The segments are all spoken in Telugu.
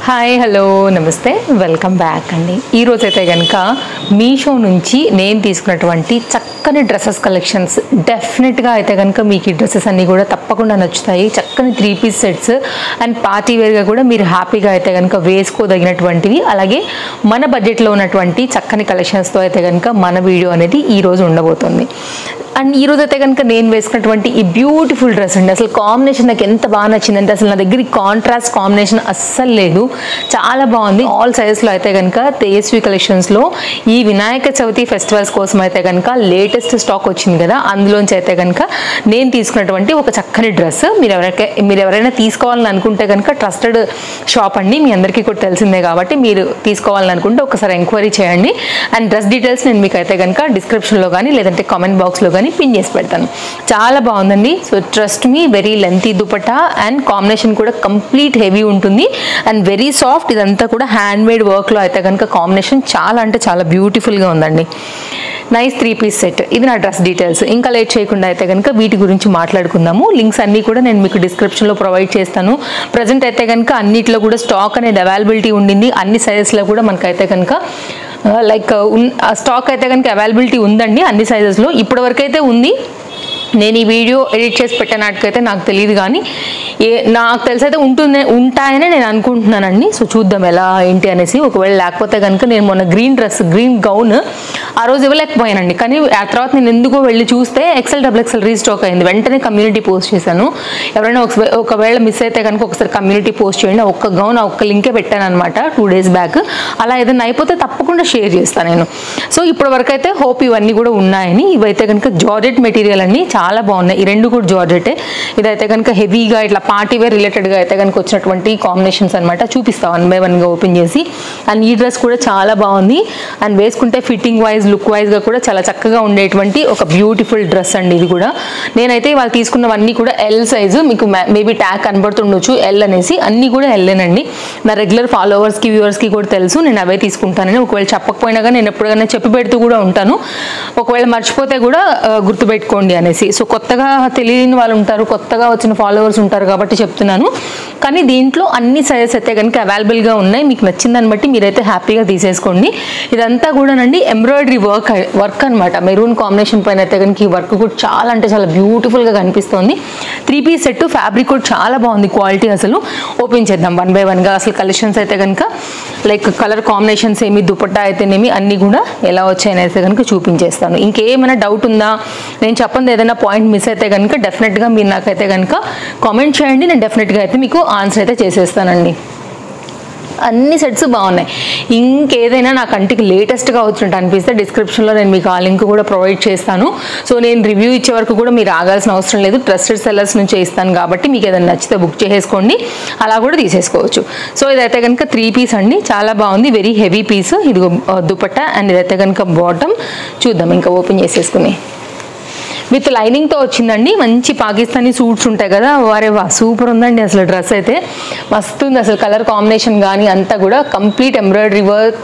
హాయ్ హలో నమస్తే వెల్కమ్ బ్యాక్ అండి. ఈరోజు అయితే కనుక మీషో నుంచి నేను తీసుకున్నటువంటి చక్కని డ్రెస్సెస్ కలెక్షన్స్ డెఫినెట్గా అయితే కనుక మీకు ఈ డ్రెస్సెస్ అన్నీ కూడా తప్పకుండా నచ్చుతాయి. చక్కని 3 పీస్ సెట్స్ అండ్ పార్టీ వేర్గా కూడా మీరు హ్యాపీగా అయితే కనుక వేసుకోదగినటువంటివి, అలాగే మన బడ్జెట్లో ఉన్నటువంటి చక్కని కలెక్షన్స్తో అయితే కనుక మన వీడియో అనేది ఈరోజు ఉండబోతుంది. అండ్ ఈరోజు అయితే కనుక నేను వేసుకున్నటువంటి ఈ బ్యూటిఫుల్ డ్రెస్ అండి, అసలు కాంబినేషన్ నాకు ఎంత బాగా నచ్చిందంటే అసలు నా దగ్గర ఈ కాంట్రాస్ట్ కాంబినేషన్ అస్సలు లేదు, చాలా బాగుంది. ఆల్ సైజెస్లో అయితే కనుక తేజస్వి కలెక్షన్స్లో ఈ వినాయక చవితి ఫెస్టివల్స్ కోసం అయితే కనుక లేటెస్ట్ స్టాక్ వచ్చింది కదా, అందులోంచి అయితే కనుక నేను తీసుకున్నటువంటి ఒక చక్కని డ్రెస్ మీరు ఎవరైనా తీసుకోవాలని అనుకుంటే కనుక ట్రస్టెడ్ షాప్ అండి, మీ అందరికీ కూడా తెలిసిందే కాబట్టి మీరు తీసుకోవాలని అనుకుంటే ఒకసారి ఎంక్వైరీ చేయండి. అండ్ డ్రెస్ డీటెయిల్స్ నేను మీకు అయితే కనుక డిస్క్రిప్షన్లో కానీ లేదంటే కామెంట్ బాక్స్లో కానీ పిన్ చేసి పెడతాను. చాలా బాగుందండి. So trust me, very lengthy dupatta and combination కూడా కంప్లీట్ హెవీ ఉంటుంది అండ్ వెరీ సాఫ్ట్. ఇదంతా కూడా హ్యాండ్ మేడ్ వర్క్లో అయితే కనుక కాంబినేషన్ చాలా అంటే చాలా బ్యూటిఫుల్గా ఉందండి. Nice 3 piece set. ఇది నా డ్రెస్ డీటెయిల్స్. ఇంకా లేట్ చేయకుండా అయితే కనుక వీటి గురించి మాట్లాడుకుందాము. లింక్స్ అన్నీ కూడా నేను మీకు డిస్క్రిప్షన్లో ప్రొవైడ్ చేస్తాను. ప్రజెంట్ అయితే కనుక అన్నిట్లో కూడా స్టాక్ అనేది అవైలబిలిటీ ఉండింది. అన్ని సైజెస్లో కూడా మనకైతే కనుక స్టాక్ అయితే కనుక అవైలబిలిటీ ఉందండి అన్ని సైజెస్లో. ఇప్పటివరకు అయితే ఉంది. నేను ఈ వీడియో ఎడిట్ చేసి పెట్టినట్టుకైతే నాకు తెలియదు, కానీ నాకు తెలిసి అయితే ఉంటాయని నేను అనుకుంటున్నానండి. సో చూద్దాం ఎలా ఏంటి అనేసి. ఒకవేళ లేకపోతే కనుక నేను మొన్న గ్రీన్ గౌన్ ఆ రోజు ఇవ్వలేకపోయానండి, కానీ ఆ తర్వాత నేను ఎందుకో వెళ్ళి చూస్తే XL XXL రీస్టాక్ అయింది. వెంటనే కమ్యూనిటీ పోస్ట్ చేశాను. ఎవరైనా ఒకవేళ మిస్ అయితే కనుక ఒకసారి కమ్యూనిటీ పోస్ట్ చేయండి. ఒక్క గౌన్ ఒక్క లింకే పెట్టాను అనమాట 2 days బ్యాక్. అలా ఏదైనా అయిపోతే తప్పకుండా షేర్ చేస్తాను నేను. సో ఇప్పటివరకు అయితే హోప్ ఇవన్నీ కూడా ఉన్నాయని. ఇవైతే కనుక జార్జెట్ మెటీరియల్ అండి, చాలా బాగున్నాయి. ఈ రెండు కూడా జార్జెటే. ఇదైతే కనుక హెవీగా ఇట్లా పార్టీ వేర్ రిలేటెడ్గా అయితే కనుక వచ్చినటువంటి కాంబినేషన్స్ అనమాట. చూపిస్తాను 1 by 1గా ఓపెన్ చేసి. అండ్ ఈ డ్రెస్ కూడా చాలా బాగుంది అండ్ వేసుకుంటే ఫిట్టింగ్ వైజ్ లుక్ వైజ్గా కూడా చాలా చక్కగా ఉండేటువంటి ఒక బ్యూటిఫుల్ డ్రెస్ అండి ఇది కూడా. నేనైతే వాళ్ళు తీసుకున్నవన్నీ కూడా ఎల్ సైజు, మీకు మేబీ ట్యాగ్ కనబడుతుండొచ్చు ఎల్ అనేసి, అన్నీ కూడా ఎల్లేనండి. నా రెగ్యులర్ ఫాలోవర్స్కి వ్యూవర్స్కి కూడా తెలుసు నేను అవే తీసుకుంటానని. ఒకవేళ చెప్పకపోయినా కానీ నేను ఎప్పుడైనా చెప్పి పెడుతూ కూడా ఉంటాను, ఒకవేళ మర్చిపోతే కూడా గుర్తుపెట్టుకోండి అనేసి. సో కొత్తగా తెలియని వాళ్ళు ఉంటారు, కొత్తగా వచ్చిన ఫాలోవర్స్ ఉంటారు కాబట్టి చెప్తున్నాను. కానీ దీంట్లో అన్ని సైజెస్ అయితే కనుక అవైలబుల్గా ఉన్నాయి. మీకు నచ్చిన దాన్ని బట్టి మీరైతే హ్యాపీగా తీసేసుకోండి. ఇదంతా కూడానండి ఎంబ్రాయిడరీ వర్క్ అనమాట. మెరూన్ కాంబినేషన్ పైన అయితే కనుక ఈ వర్క్ కూడా చాలా అంటే చాలా బ్యూటిఫుల్గా కనిపిస్తుంది. 3 పీస్ సెట్, ఫ్యాబ్రిక్ కూడా చాలా బాగుంది, క్వాలిటీ అసలు. ఓపెన్ చేద్దాం 1 by 1గా. అసలు కలెక్షన్స్ అయితే కనుక లైక్ కలర్ కాంబినేషన్స్ ఏమి, దుపట్టా అయితేనేమి అన్నీ కూడా ఎలా వచ్చాయని అయితే కనుక చూపించేస్తాను. ఇంకేమైనా డౌట్ ఉందా, నేను చెప్పండి ఏదైనా పాయింట్ మిస్ అయితే కనుక డెఫినెట్గా మీరు నాకైతే కనుక కామెంట్ చేయండి. నేను డెఫినెట్గా అయితే మీకు ఆన్సర్ అయితే చేసేస్తానండి. అన్ని సెట్స్ బాగున్నాయి. ఇంకేదైనా నా కంటికి లేటెస్ట్గా వచ్చినట్టు అనిపిస్తే డిస్క్రిప్షన్లో నేను మీకు ఆ లింక్ కూడా ప్రొవైడ్ చేస్తాను. సో నేను రివ్యూ ఇచ్చే వరకు కూడా మీరు ఆగాల్సిన అవసరం లేదు, ట్రస్టెడ్ సెల్లర్స్ నుంచే ఇస్తాను కాబట్టి మీకు ఏదైనా నచ్చితే బుక్ చేసేసుకోండి, అలా కూడా తీసేసుకోవచ్చు. సో ఇదైతే కనుక 3 పీస్ అండి, చాలా బాగుంది, వెరీ హెవీ పీస్. ఇది దుపట్టా అండ్ ఇదైతే కనుక బాటమ్. చూద్దాం ఇంకా ఓపెన్ చేసేసుకుని. విత్ లైనింగ్తో వచ్చిందండి. మంచి పాకిస్తానీ సూట్స్ ఉంటాయి కదా, వారే వా సూపర్ ఉందండి అసలు. డ్రెస్ అయితే మస్తు ఉంది అసలు. కలర్ కాంబినేషన్ కానీ అంతా కూడా కంప్లీట్ ఎంబ్రాయిడరీ వర్క్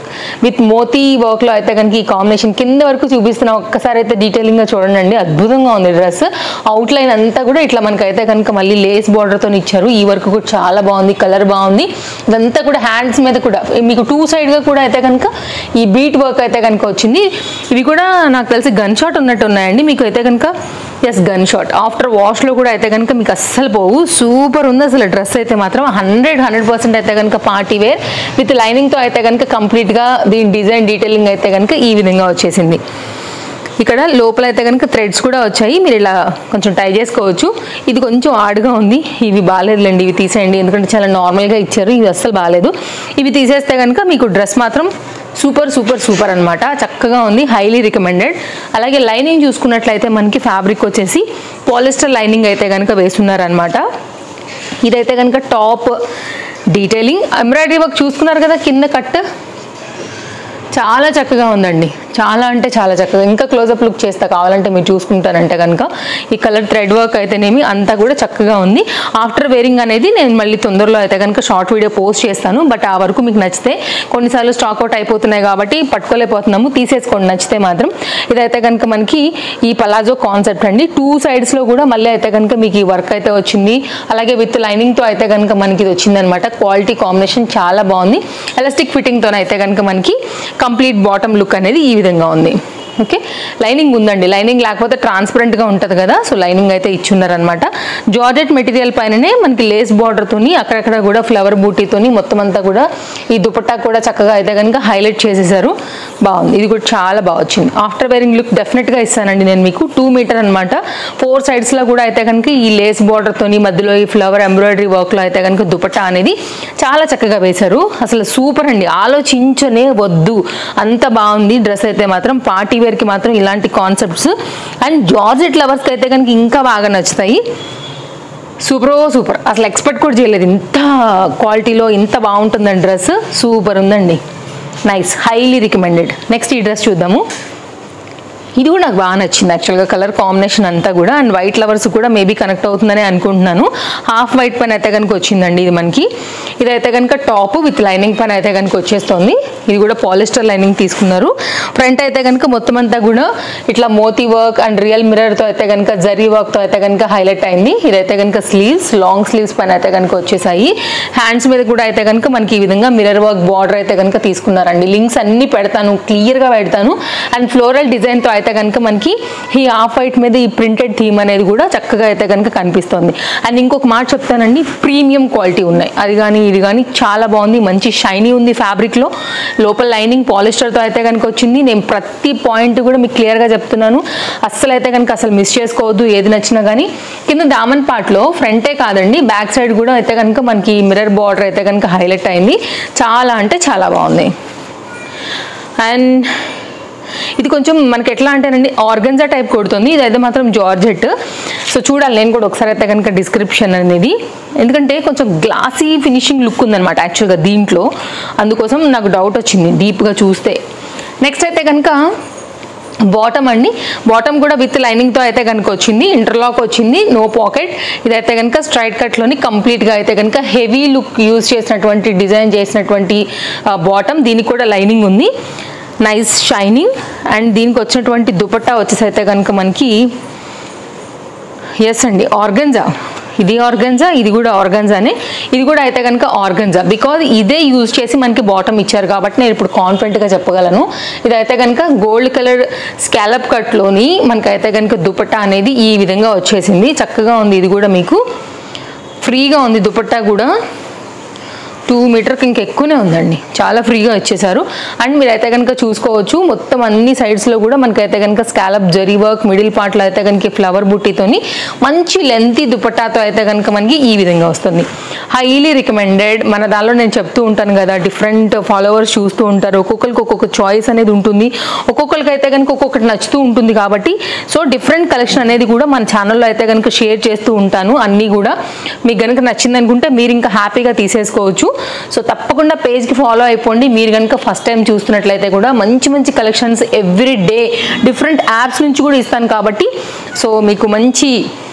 విత్ మోతీ వర్క్లో అయితే కనుక ఈ కాంబినేషన్ కింద వరకు చూపిస్తున్నా. ఒక్కసారి అయితే డీటెయిలింగ్గా చూడండి, అద్భుతంగా ఉంది డ్రెస్. అవుట్లైన్ అంతా కూడా ఇట్లా మనకైతే కనుక మళ్ళీ లేస్ బార్డర్తో ఇచ్చారు. ఈ వర్క్ కూడా చాలా బాగుంది, కలర్ బాగుంది. ఇదంతా కూడా హ్యాండ్స్ మీద కూడా మీకు 2 sideగా కూడా అయితే కనుక ఈ బీట్ వర్క్ అయితే కనుక వచ్చింది. ఇవి కూడా నాకు తెలిసి గన్ షాట్ ఉన్నట్టు ఉన్నాయండి. మీకు అయితే కనుక ఎస్ గన్ షాట్ ఆఫ్టర్ వాష్లో కూడా అయితే కనుక మీకు అస్సలు పోవు. సూపర్ ఉంది అసలు డ్రెస్ అయితే మాత్రం 100% అయితే కనుక పార్టీ వేర్ విత్ లైనింగ్తో అయితే కనుక కంప్లీట్గా దీని డిజైన్ డీటెయిలింగ్ అయితే కనుక ఈ విధంగా వచ్చేసింది. ఇక్కడ లోపల అయితే కనుక థ్రెడ్స్ కూడా వచ్చాయి, మీరు ఇలా కొంచెం టై చేసుకోవచ్చు. ఇది కొంచెం ఆడుగా ఉంది, ఇవి బాగాలేదులేండి, ఇవి తీసేయండి, ఎందుకంటే చాలా నార్మల్గా ఇచ్చారు. ఇవి అస్సలు బాగాలేదు. ఇవి తీసేస్తే కనుక మీకు డ్రెస్ మాత్రం సూపర్ అనమాట. చక్కగా ఉంది, హైలీ రికమెండెడ్. అలాగే లైనింగ్ చూసుకున్నట్లయితే మనకి ఫ్యాబ్రిక్ వచ్చేసి పాలిస్టర్ లైనింగ్ అయితే కనుక వేస్తున్నారనమాట. ఇదైతే కనుక టాప్ డీటెయిలింగ్ ఎంబ్రాయిడరీ వర్క్ చూసుకున్నారు కదా, కింద కట్ చాలా చక్కగా ఉందండి, చాలా అంటే చాలా చక్కగా. ఇంకా క్లోజప్ లుక్ చేస్తా కావాలంటే మీరు చూసుకుంటారంటే కనుక ఈ కలర్ థ్రెడ్ వర్క్ అయితేనేమి అంతా కూడా చక్కగా ఉంది. ఆఫ్టర్ వేరింగ్ అనేది నేను మళ్ళీ తొందరలో అయితే కనుక షార్ట్ వీడియో పోస్ట్ చేస్తాను. బట్ ఆ వరకు మీకు నచ్చితే, కొన్నిసార్లు స్టాక్ అవుట్ అయిపోతున్నాయి కాబట్టి పట్టుకోలేకపోతున్నాము, తీసేసుకోండి నచ్చితే మాత్రం. ఇదైతే కనుక మనకి ఈ పలాజో కాన్సెప్ట్ అండి. 2 sides కూడా మళ్ళీ అయితే కనుక మీకు ఈ వర్క్ అయితే వచ్చింది. అలాగే విత్ లైనింగ్తో అయితే కనుక మనకి ఇది వచ్చిందనమాట. క్వాలిటీ కాంబినేషన్ చాలా బాగుంది. ఎలాస్టిక్ ఫిట్టింగ్తో అయితే కనుక మనకి కంప్లీట్ బాటమ్ లుక్ అనేది ఈ విధంగా ఉంది. ఓకే, లైనింగ్ ఉందండి. లైనింగ్ లేకపోతే ట్రాన్స్పరెంట్గా ఉంటుంది కదా, సో లైనింగ్ అయితే ఇచ్చున్నారనమాట. జార్జెట్ మెటీరియల్ పైననే మనకి లేస్ బార్డర్తోని అక్కడక్కడ కూడా ఫ్లవర్ బూటీతోని మొత్తం అంతా కూడా ఈ దుపట్టా కూడా చక్కగా అయితే కనుక హైలైట్ చేసేసారు. బాగుంది, ఇది కూడా చాలా బాగా వచ్చింది. ఆఫ్టర్ వేరింగ్ లుక్ డెఫినెట్గా ఇస్తానండి నేను మీకు. 2 మీటర్ అనమాట. 4 sides కూడా అయితే కనుక ఈ లేస్ బార్డర్తోని మధ్యలో ఈ ఫ్లవర్ ఎంబ్రాయిడరీ వర్క్లో అయితే కనుక దుపట్టా అనేది చాలా చక్కగా వేశారు. అసలు సూపర్ అండి, ఆలోచించనే వద్దు, అంత బాగుంది డ్రెస్ అయితే మాత్రం. పార్టీ కి మాత్రం ఇలాంటి కాన్సెప్ట్స్ అండ్ జార్జెట్ లవర్స్కి అయితే కనుక ఇంకా బాగా నచ్చుతాయి. సూపర్, అసలు ఎక్స్పెక్ట్ కూడా చేయలేదు ఇంత క్వాలిటీలో ఇంత బాగుంటుందండి డ్రెస్. సూపర్ ఉందండి, నైస్, హైలీ రికమెండెడ్. నెక్స్ట్ ఈ డ్రెస్ చూద్దాము. ఇది కూడా నాకు బాగా నచ్చింది యాక్చువల్గా, కలర్ కాంబినేషన్ అంతా కూడా. అండ్ వైట్ లవర్స్ కూడా మేబీ కనెక్ట్ అవుతుందని అనుకుంటున్నాను. హాఫ్ వైట్ పైన అయితే కనుక వచ్చిందండి ఇది మనకి. ఇదైతే కనుక టాప్ విత్ లైనింగ్ పైన అయితే కనుక వచ్చేస్తుంది. ఇది కూడా పాలిస్టర్ లైనింగ్ తీసుకున్నారు. ఫ్రంట్ అయితే కనుక మొత్తం అంతా కూడా ఇట్లా మోతీ వర్క్ అండ్ రియల్ మిర్రర్తో అయితే కనుక జరీ వర్క్తో అయితే కనుక హైలైట్ అయింది. ఇదైతే కనుక స్లీవ్స్, లాంగ్ స్లీవ్స్ పైన అయితే కనుక వచ్చేసాయి. హ్యాండ్స్ మీద కూడా అయితే కనుక మనకి ఈ విధంగా మిర్రర్ వర్క్ బార్డర్ అయితే కనుక తీసుకున్నారండి. లింక్స్ అన్ని పెడతాను, క్లియర్గా పెడతాను. అండ్ ఫ్లోరల్ డిజైన్తో అయితే కనుక మనకి ఈ హాఫ్ వైట్ మీద ఈ ప్రింటెడ్ థీమ్ అనేది కూడా చక్కగా అయితే కనుక కనిపిస్తుంది. అండ్ ఇంకొక మాట చెప్తానండి, ప్రీమియం క్వాలిటీ ఉన్నాయి. అది కానీ ఇది కానీ చాలా బాగుంది, మంచి షైనీ ఉంది ఫ్యాబ్రిక్లో. లోపల లైనింగ్ పాలిస్టర్తో అయితే కనుక వచ్చింది. నేను ప్రతి పాయింట్ కూడా మీకు క్లియర్గా చెప్తున్నాను, అస్సలు అయితే కనుక అసలు మిస్ చేసుకోవద్దు ఏది నచ్చినా కానీ. కింద దామన్ పార్ట్లో ఫ్రంటే కాదండి బ్యాక్ సైడ్ కూడా అయితే కనుక మనకి మిర్రర్ బార్డర్ అయితే కనుక హైలైట్ అయింది. చాలా అంటే చాలా బాగుంది. అండ్ ఇది కొంచెం మనకి ఎట్లా అంటేనండి ఆర్గన్జా టైప్ కొడుతుంది. ఇదైతే మాత్రం జార్జెట్. సో చూడాలి నేను కూడా ఒకసారి అయితే కనుక డిస్క్రిప్షన్ అనేది, ఎందుకంటే కొంచెం గ్లాసీ ఫినిషింగ్ లుక్ ఉందన్నమాట యాక్చువల్గా దీంట్లో, అందుకోసం నాకు డౌట్ వచ్చింది డీప్గా చూస్తే. నెక్స్ట్ అయితే కనుక బాటమ్ అండి. బాటమ్ కూడా విత్ లైనింగ్తో అయితే కనుక వచ్చింది. ఇంటర్లాక్ వచ్చింది, నో పాకెట్. ఇదైతే కనుక స్ట్రైట్ కట్లోని కంప్లీట్గా అయితే కనుక హెవీ లుక్ యూజ్ చేసినటువంటి డిజైన్ చేసినటువంటి బాటమ్. దీనికి కూడా లైనింగ్ ఉంది, నైస్ షైనింగ్. అండ్ దీనికి వచ్చినటువంటి దుపట్టా వచ్చేసి అయితే కనుక మనకి ఎస్ అండి ఆర్గన్జా. ఇది ఆర్గన్జా, ఇది కూడా ఆర్గన్జానే. ఇది కూడా అయితే కనుక ఆర్గన్జా, బికాజ్ ఇదే యూజ్ చేసి మనకి బాటమ్ ఇచ్చారు కాబట్టి నేను ఇప్పుడు కాన్ఫిడెంట్గా చెప్పగలను. ఇదైతే కనుక గోల్డ్ కలర్ స్కాలప్ కట్లోని మనకైతే కనుక దుపట్టా అనేది ఈ విధంగా వచ్చేసింది. చక్కగా ఉంది, ఇది కూడా మీకు ఫ్రీగా ఉంది దుపట్టా కూడా. 2 మీటర్కి ఇంకా ఎక్కువనే ఉందండి, చాలా ఫ్రీగా ఇచ్చేసారు. అండ్ మీరైతే కనుక చూసుకోవచ్చు మొత్తం అన్ని సైడ్స్లో కూడా మనకైతే కనుక స్కాలప్ జరీ వర్క్, మిడిల్ పార్ట్లో అయితే కనుక ఫ్లవర్ బుట్టితోని మంచి లెంతీ దుపట్టాతో అయితే కనుక మనకి ఈ విధంగా వస్తుంది. Highly recommended. మన దానిలో నేను చెప్తూ ఉంటాను కదా, డిఫరెంట్ ఫాలోవర్స్ చూస్తూ ఉంటారు, ఒక్కొక్కరికి ఒక్కొక్క చాయిస్ అనేది ఉంటుంది, ఒక్కొక్కరికి అయితే కనుక ఒక్కొక్కటి నచ్చుతూ ఉంటుంది. కాబట్టి సో డిఫరెంట్ కలెక్షన్ అనేది కూడా మన ఛానల్లో అయితే కనుక షేర్ చేస్తూ ఉంటాను. అన్నీ కూడా మీకు కనుక నచ్చింది అనుకుంటే మీరు ఇంకా హ్యాపీగా తీసేసుకోవచ్చు. సో తప్పకుండా పేజ్కి ఫాలో అయిపోండి. మీరు కనుక ఫస్ట్ టైం చూస్తున్నట్లయితే కూడా మంచి మంచి collections every day different apps నుంచి కూడా ఇస్తాను కాబట్టి సో మీకు మంచి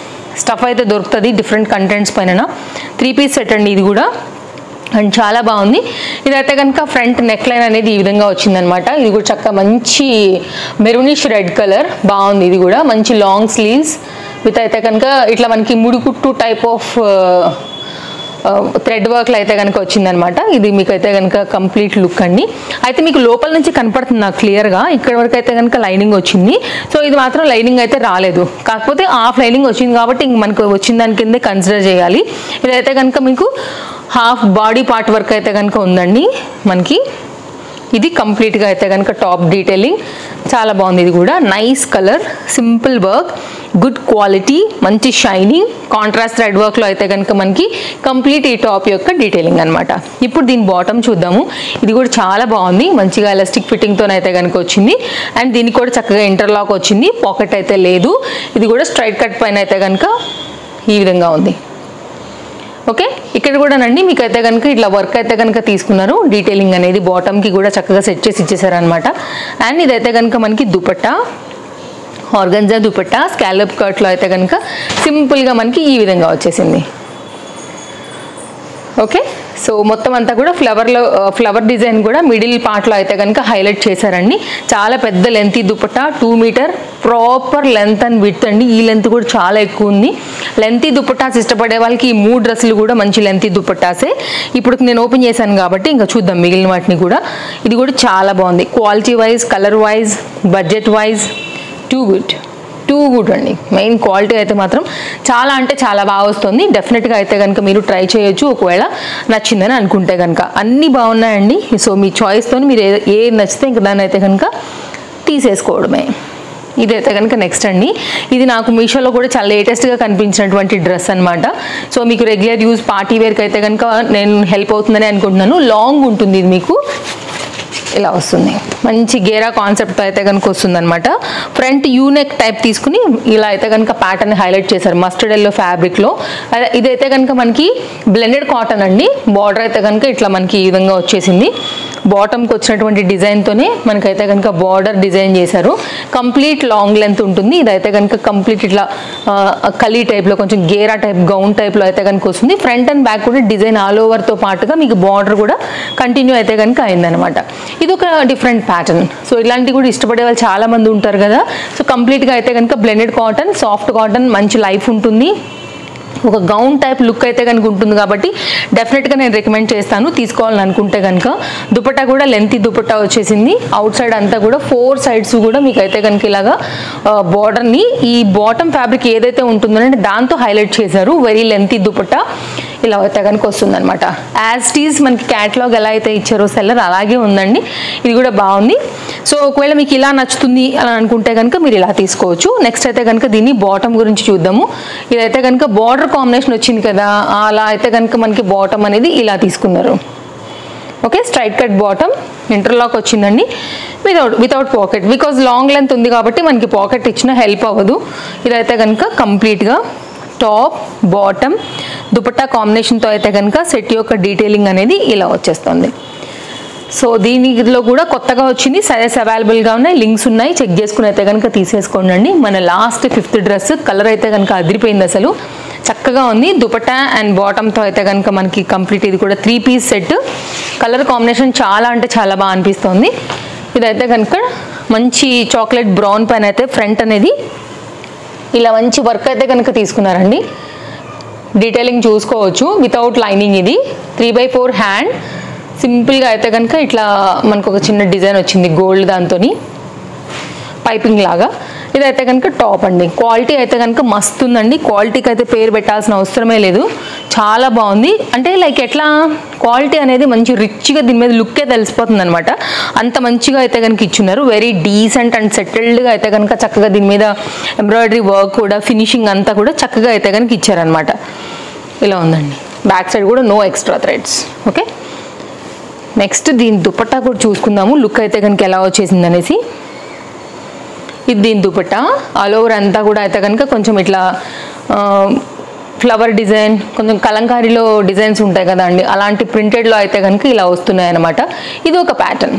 స్టఫ్ అయితే దొరుకుతుంది డిఫరెంట్ కంటెంట్స్ పైన. 3 పీస్ సెట్ అండి ఇది కూడా, అండ్ చాలా బాగుంది. ఇదైతే కనుక ఫ్రంట్ నెక్ లైన్ అనేది ఈ విధంగా వచ్చిందనమాట. ఇది కూడా చక్కగా మంచి మెరూనిష్ రెడ్ కలర్ బాగుంది. ఇది కూడా మంచి లాంగ్ స్లీవ్స్ విత్ అయితే కనుక ఇట్లా మనకి ముడికుట్టు టైప్ ఆఫ్ థ్రెడ్ వర్క్లో అయితే కనుక వచ్చిందనమాట. ఇది మీకు అయితే కనుక కంప్లీట్ లుక్ అండి. అయితే మీకు లోపల నుంచి కనపడుతుంది నాకు క్లియర్గా, ఇక్కడ వరకు అయితే కనుక లైనింగ్ వచ్చింది. సో ఇది మాత్రం లైనింగ్ అయితే రాలేదు, కాకపోతే హాఫ్ లైనింగ్ వచ్చింది కాబట్టి ఇంక మనకు వచ్చిన దాని కిందే కన్సిడర్ చేయాలి. ఇదైతే కనుక మీకు హాఫ్ బాడీ పార్ట్ వర్క్ అయితే కనుక ఉందండి మనకి. ఇది కంప్లీట్గా అయితే కనుక టాప్ డీటెయిలింగ్ చాలా బాగుంది. ఇది కూడా nice colour, simple work, good quality, మంచి షైనింగ్, కాంట్రాస్ట్ థ్రెడ్ వర్క్లో అయితే కనుక మనకి కంప్లీట్ ఈ టాప్ యొక్క డీటెయిలింగ్ అనమాట. ఇప్పుడు దీని బాటమ్ చూద్దాము. ఇది కూడా చాలా బాగుంది, మంచిగా ఎలాస్టిక్ ఫిట్టింగ్తోనైతే కనుక వచ్చింది. అండ్ దీనికి కూడా చక్కగా ఇంటర్లాక్ వచ్చింది, పాకెట్ అయితే లేదు. ఇది కూడా స్ట్రైట్ కట్ పైన అయితే కనుక ఈ విధంగా ఉంది. ఓకే, ఇక్కడ కూడానండి మీకైతే కనుక ఇట్లా వర్క్ అయితే కనుక తీసుకున్నారు, డీటెయిలింగ్ అనేది బాటమ్కి కూడా చక్కగా సెట్ చేసి ఇచ్చేసారనమాట. అండ్ ఇదైతే కనుక మనకి దుపట్టా, ఆర్గంజా దుపట్టా, స్కాలప్ కట్లో అయితే కనుక సింపుల్గా మనకి ఈ విధంగా వచ్చేసింది. ఓకే, సో మొత్తం అంతా కూడా ఫ్లవర్ డిజైన్ కూడా మిడిల్ పార్ట్లో అయితే కనుక హైలైట్ చేశారండి. చాలా పెద్ద length dupatta, 2 metre proper length and width అండి. ఈ లెంత్ కూడా చాలా ఎక్కువ ఉంది. లెంతీ దుపట్టాస్ ఇష్టపడే వాళ్ళకి ఈ 3 డ్రెస్సులు కూడా మంచి లెంతీ దుపట్టాసే. ఇప్పుడు నేను ఓపెన్ చేశాను కాబట్టి ఇంకా చూద్దాం మిగిలిన వాటిని కూడా. ఇది కూడా చాలా బాగుంది, quality wise, colour wise, budget wise, too good అండి. మెయిన్ క్వాలిటీ అయితే మాత్రం చాలా అంటే చాలా బాగా వస్తుంది. డెఫినెట్గా అయితే కనుక మీరు ట్రై చేయొచ్చు ఒకవేళ నచ్చిందని అనుకుంటే కనుక. అన్నీ బాగున్నాయండి. సో మీ చాయిస్తో మీరు ఏ నచ్చితే ఇంకా దాన్ని అయితే కనుక తీసేసుకోవడమే. ఇదైతే కనుక నెక్స్ట్ అండి, ఇది నాకు మీషోలో కూడా చాలా లేటెస్ట్గా కనిపించినటువంటి డ్రెస్ అనమాట. సో మీకు రెగ్యులర్ యూజ్ పార్టీ వేర్కి అయితే కనుక నేను హెల్ప్ అవుతుందని అనుకుంటున్నాను. లాంగ్ ఉంటుంది, ఇది మీకు ఇలా వస్తుంది, మంచి గేరా కాన్సెప్ట్ అయితే కనుక వస్తుంది అనమాట. ఫ్రంట్ యూనెక్ టైప్ తీసుకుని ఇలా అయితే కనుక ప్యాటర్న్ హైలైట్ చేశారు మస్టర్డ్ ఎల్లో ఫ్యాబ్రిక్లో. ఇదైతే కనుక మనకి బ్లెండెడ్ కాటన్ అండి. బార్డర్ అయితే కనుక ఇట్లా మనకి ఈ విధంగా వచ్చేసింది. బాటమ్కి వచ్చినటువంటి డిజైన్తోనే మనకైతే కనుక బార్డర్ డిజైన్ చేశారు. కంప్లీట్ లాంగ్ లెంత్ ఉంటుంది. ఇదైతే కనుక కంప్లీట్ ఇట్లా కలీ టైప్లో కొంచెం గేరా టైప్ గౌన్ టైప్లో అయితే కనుక వస్తుంది. ఫ్రంట్ అండ్ బ్యాక్ కూడా డిజైన్ ఆల్ ఓవర్తో పాటుగా మీకు బార్డర్ కూడా కంటిన్యూ అయితే కనుక అయిందనమాట. ఇది ఒక డిఫరెంట్ ప్యాటర్న్. సో ఇలాంటివి కూడా ఇష్టపడే వాళ్ళు చాలా మంది ఉంటారు కదా. సో కంప్లీట్గా అయితే కనుక బ్లెండెడ్ కాటన్, సాఫ్ట్ కాటన్, మంచి లైఫ్ ఉంటుంది. ఒక గౌన్ టైప్ లుక్ అయితే కనుక ఉంటుంది కాబట్టి డెఫినెట్గా నేను రికమెండ్ చేస్తాను తీసుకోవాలని అనుకుంటే కనుక. దుపట్టా కూడా లెంతీ దుపట్టా వచ్చేసింది. అవుట్ సైడ్ అంతా కూడా 4 సైడ్స్ కూడా మీకు అయితే కనుక ఇలాగా బార్డర్ని ఈ బాటమ్ ఫ్యాబ్రిక్ ఏదైతే ఉంటుందో అంటే దాంతో హైలైట్ చేశారు. వెరీ లెంతీ దుపట్టా ఇలా అయితే కనుక వస్తుందన్నమాట. యాజ్ టీజ్ మనకి క్యాటలాగ్ ఎలా అయితే ఇచ్చారో సెల్లర్ అలాగే ఉందండి. ఇది కూడా బాగుంది. సో ఒకవేళ మీకు ఇలా నచ్చుతుంది అని అనుకుంటే కనుక మీరు ఇలా తీసుకోవచ్చు. నెక్స్ట్ అయితే కనుక దీన్ని బాటమ్ గురించి చూద్దాము. ఇదైతే కనుక బార్డర్ కాంబినేషన్ వచ్చింది కదా, అలా అయితే కనుక మనకి బాటమ్ అనేది ఇలా తీసుకున్నారు. Okay, straight cut bottom, interlock వచ్చిందండి without pocket. Because long length ఉంది కాబట్టి మనకి పాకెట్ ఇచ్చినా హెల్ప్ అవ్వదు. ఇదైతే కనుక కంప్లీట్గా టాప్ బాటమ్ దుపట్టా కాంబినేషన్తో అయితే కనుక సెట్ యొక్క డీటెయిలింగ్ అనేది ఇలా వచ్చేస్తుంది. సో దీనిలో కూడా కొత్తగా వచ్చింది, సైజెస్ అవైలబుల్గా ఉన్నాయి, లింక్స్ ఉన్నాయి, చెక్ చేసుకుని అయితే కనుక తీసేసుకోండి. మన లాస్ట్ 5th డ్రెస్ కలర్ అయితే కనుక అదిరిపోయింది, అసలు చక్కగా ఉంది. దుపట్టా అండ్ బాటమ్తో అయితే కనుక మనకి కంప్లీట్ ఇది కూడా 3 పీస్ సెట్. కలర్ కాంబినేషన్ చాలా అంటే చాలా బాగా అనిపిస్తుంది. ఇదైతే కనుక మంచి చాక్లెట్ బ్రౌన్ పైన అయితే ఫ్రంట్ అనేది ఇలా మంచి వర్క్ అయితే కనుక తీసుకున్నారండి. డీటెయిలింగ్ చూసుకోవచ్చు వితౌట్ లైనింగ్. ఇది 3/4 హ్యాండ్ సింపుల్గా అయితే కనుక ఇట్లా మనకు ఒక చిన్న డిజైన్ వచ్చింది గోల్డ్ దాంతో పైపింగ్ లాగా. ఇదైతే కనుక టాప్ అండి. క్వాలిటీ అయితే కనుక మస్తు ఉందండి. క్వాలిటీకి అయితే పేరు పెట్టాల్సిన అవసరమే లేదు, చాలా బాగుంది. అంటే లైక్ ఎట్లా క్వాలిటీ అనేది మంచి రిచ్గా దీని మీద లుక్కే తెలిసిపోతుంది అనమాట. అంత మంచిగా అయితే కనుక ఇచ్చున్నారు. వెరీ డీసెంట్ అండ్ సెటిల్డ్గా అయితే కనుక చక్కగా దీని మీద ఎంబ్రాయిడరీ వర్క్ కూడా ఫినిషింగ్ అంతా కూడా చక్కగా అయితే కనుక ఇచ్చారనమాట. ఇలా ఉందండి. బ్యాక్ సైడ్ కూడా no extra threads. Okay, next దీని దుపట్టా కూడా చూసుకుందాము లుక్ అయితే కనుక ఎలా వచ్చేసింది అనేసి. ఇది దీని దుపట్టా ఆల్ ఓవర్ అంతా కూడా అయితే కనుక కొంచెం ఇట్లా ఫ్లవర్ డిజైన్, కొంచెం కలంకారీలో డిజైన్స్ ఉంటాయి కదా అండి, అలాంటి ప్రింటెడ్లో అయితే కనుక ఇలా వస్తున్నాయి అన్నమాట. ఇది ఒక ప్యాటర్న్.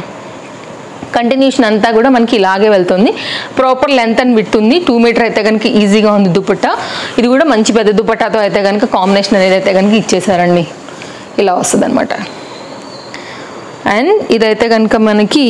కంటిన్యూషన్ అంతా కూడా మనకి ఇలాగే వెళ్తుంది. ప్రాపర్ లెంత్ అండ్ విడ్త్ ఉంది. 2 మీటర్ అయితే కనుక ఈజీగా ఉంది దుపట్టా. ఇది కూడా మంచి పెద్ద దుపట్టాతో అయితే కనుక కాంబినేషన్ అనేది అయితే కనుక ఇచ్చేసారండి. ఇలా వస్తుంది అనమాట. అండ్ ఇదైతే కనుక మనకి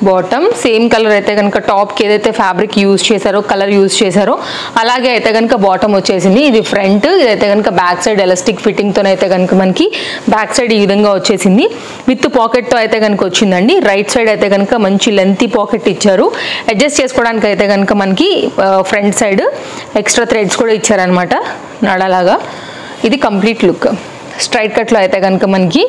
బాటమ్ సేమ్ కలర్ అయితే కనుక టాప్కి ఏదైతే ఫ్యాబ్రిక్ యూజ్ చేశారో కలర్ యూజ్ చేశారో అలాగే అయితే కనుక బాటమ్ వచ్చేసింది. ఇది ఫ్రంట్, ఇదైతే కనుక బ్యాక్ సైడ్ ఎలాస్టిక్ ఫిట్టింగ్తో అయితే కనుక మనకి బ్యాక్ సైడ్ ఈ విధంగా వచ్చేసింది. విత్ పాకెట్తో అయితే కనుక వచ్చిందండి. రైట్ సైడ్ అయితే కనుక మంచి లెంతీ పాకెట్ ఇచ్చారు. అడ్జస్ట్ చేసుకోవడానికి అయితే కనుక మనకి ఫ్రంట్ సైడ్ ఎక్స్ట్రా థ్రెడ్స్ కూడా ఇచ్చారనమాట నడలాగా. ఇది కంప్లీట్ లుక్. స్ట్రైట్ కట్లో అయితే కనుక మనకి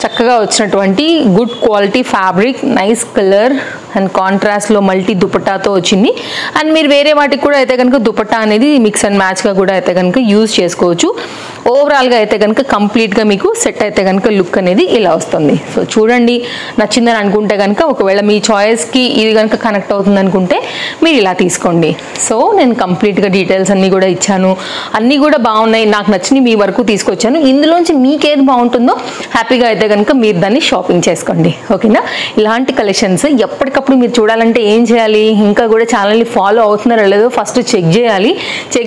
చక్కగా వచ్చినటువంటి good quality fabric, nice colour and కాంట్రాస్ట్లో మల్టీ దుపట్టాతో వచ్చింది. అండ్ మీరు వేరే వాటికి కూడా అయితే కనుక దుపట్టా అనేది మిక్స్ అండ్ మ్యాచ్గా కూడా అయితే కనుక యూజ్ చేసుకోవచ్చు. ఓవరాల్గా అయితే కనుక కంప్లీట్గా మీకు సెట్ అయితే కనుక లుక్ అనేది ఇలా వస్తుంది. సో చూడండి, నచ్చిందని అనుకుంటే కనుక ఒకవేళ మీ చాయిస్కి ఇది కనుక కనెక్ట్ అవుతుంది అనుకుంటే మీరు ఇలా తీసుకోండి. సో నేను కంప్లీట్గా డీటెయిల్స్ అన్నీ కూడా ఇచ్చాను, అన్నీ కూడా బాగున్నాయి, నాకు నచ్చినవి మీ వరకు తీసుకొచ్చాను. ఇందులోంచి మీకేది బాగుంటుందో హ్యాపీగా అయితే కనుక మీరు దాన్ని షాపింగ్ చేసుకోండి. ఓకేనా? ఇలాంటి కలెక్షన్స్ ఎప్పటికప్పుడు మీరు చూడాలంటే ఏం చేయాలి? ఇంకా కూడా ఛానల్ని ఫాలో అవుతున్నారో లేదో ఫస్ట్ చెక్ చేయాలి.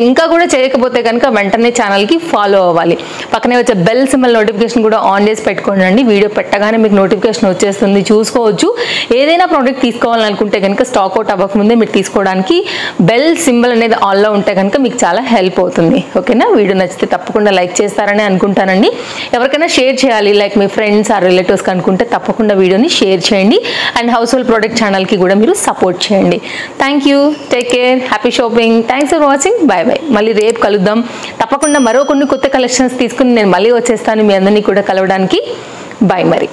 ఇంకా కూడా చేయకపోతే కనుక వెంటనే ఛానల్కి ఫాలో అవ్వాలి. పక్కనే వచ్చే బెల్ సింబల్ నోటిఫికేషన్ కూడా ఆన్ చేసి పెట్టుకోండి. వీడియో పెట్టగానే మీకు నోటిఫికేషన్ వచ్చేస్తుంది, చూసుకోవచ్చు. ఏదైనా ప్రోడక్ట్ తీసుకోవాలనుకుంటే కనుక స్టాక్ అవుట్ అవ్వకముందే మీరు తీసుకోవడానికి బెల్ సింబల్ అనేది ఆన్లో ఉంటే కనుక మీకు చాలా హెల్ప్ అవుతుంది. ఓకేనా? వీడియో నచ్చితే తప్పకుండా లైక్ చేస్తారని అనుకుంటానండి. ఎవరికైనా షేర్ చేయాలి, లైక్ మీ ఫ్రెండ్స్ ఆర్ రిలేటివ్స్కి అనుకుంటే తప్పకుండా వీడియోని షేర్ చేయండి. అండ్ హౌస్ హోల్డ్ ప్రోడక్ట్ ఛానల్కి కూడా మీరు సపోర్ట్ చేయండి. Thank you, take care, happy shopping, thanks for watching, bye bye. మళ్ళీ రేపు కలుద్దాం. తప్పకుండా మరో కొన్ని కొత్త కలెక్షన్స్ తీసుకుని నేను మళ్ళీ వచ్చేస్తాను మీ అందరినీ కూడా కలవడానికి. బాయ్ మరి.